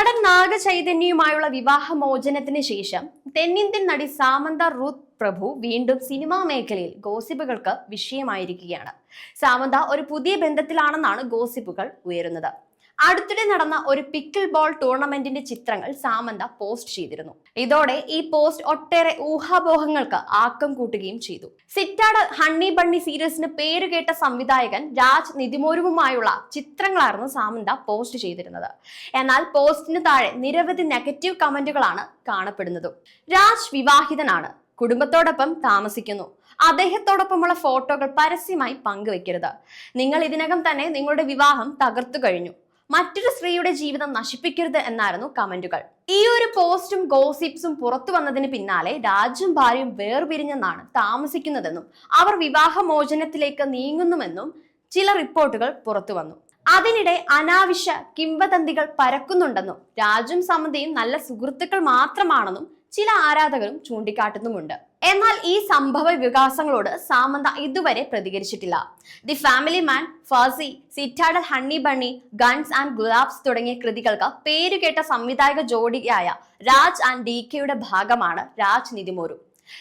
നടൻ നാഗചൈതന്യയുമായുള്ള വിവാഹമോചനത്തിന് ശേഷം തെന്നിന്ത്യൻ നടി സാമന്ത റൂത്ത് പ്രഭു വീണ്ടും സിനിമാ മേഖലയിൽ ഗോസിപ്പുകൾക്ക് വിഷയമായിരിക്കുകയാണ്. സാമന്ത ഒരു പുതിയ ബന്ധത്തിലാണെന്നാണ് ഗോസിപ്പുകൾ ഉയരുന്നത്. അടുത്തിടെ നടന്ന ഒരു പിക്കിൾ ബോൾ ടൂർണമെന്റിന്റെ ചിത്രങ്ങൾ സാമന്ത പോസ്റ്റ് ചെയ്തിരുന്നു. ഇതോടെ ഈ പോസ്റ്റ് ഒട്ടേറെ ഊഹാപോഹങ്ങൾക്ക് ആക്കം കൂട്ടുകയും ചെയ്തു. സിറ്റാഡ് ഹണ്ണി ബണ്ണി സീരീസിന് പേരുകേട്ട സംവിധായകൻ രാജ് നിതിമോരുവുമായുള്ള ചിത്രങ്ങളായിരുന്നു സാമന്ത പോസ്റ്റ് ചെയ്തിരുന്നത്. എന്നാൽ പോസ്റ്റിന് താഴെ നിരവധി നെഗറ്റീവ് കമന്റുകളാണ് കാണപ്പെടുന്നതും. രാജ് വിവാഹിതനാണ്, കുടുംബത്തോടൊപ്പം താമസിക്കുന്നു, അദ്ദേഹത്തോടൊപ്പമുള്ള ഫോട്ടോകൾ പരസ്യമായി പങ്കുവെക്കരുത്, നിങ്ങൾ ഇതിനകം തന്നെ നിങ്ങളുടെ വിവാഹം തകർത്തു കഴിഞ്ഞു, മറ്റൊരു സ്ത്രീയുടെ ജീവിതം നശിപ്പിക്കരുത് എന്നായിരുന്നു കമന്റുകൾ. ഈ ഒരു പോസ്റ്റും ഗോസിപ്സും പുറത്തു വന്നതിന് പിന്നാലെ രാജും ഭാര്യയും വേർപിരിഞ്ഞെന്നാണ് താമസിക്കുന്നതെന്നും അവർ വിവാഹമോചനത്തിലേക്ക് നീങ്ങുന്നുവെന്നും ചില റിപ്പോർട്ടുകൾ പുറത്തു വന്നു. അതിനിടെ അനാവശ്യ കിംവദന്തികൾ പരക്കുന്നുണ്ടെന്നും രാജും സമന്തയും നല്ല സുഹൃത്തുക്കൾ മാത്രമാണെന്നും ചില ആരാധകരും ചൂണ്ടിക്കാട്ടുന്നുമുണ്ട്. എന്നാൽ ഈ സംഭവ വികാസങ്ങളോട് സാമന്ത ഇതുവരെ പ്രതികരിച്ചിട്ടില്ല. The Family Man, Farzi, Citadel Honey Bunny, Guns and Gulaabs തുടങ്ങിയ കൃതികൾക്ക് പേരുകേട്ട സംവിധായക ജോഡിയായ രാജ് ആൻഡ് DKയുടെ ഭാഗമാണ് Raj Nidimoru.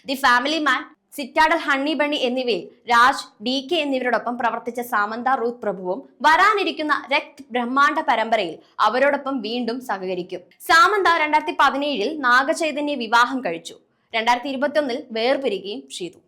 The Family Man, Citadel Honey Bunny എന്നിവയിൽ രാജ്, DK എന്നിവരോടൊപ്പം പ്രവർത്തിച്ച സാമന്ത റൂത്ത് പ്രഭുവും വരാനിരിക്കുന്ന രക്ത് ബ്രഹ്മാണ്ഡ പരമ്പരയിൽ അവരോടൊപ്പം വീണ്ടും സഹകരിക്കും. സാമന്ത 2017 നാഗചൈതന്യ വിവാഹം കഴിച്ചു. 2021 വേർപിരിയുകയും ചെയ്തു.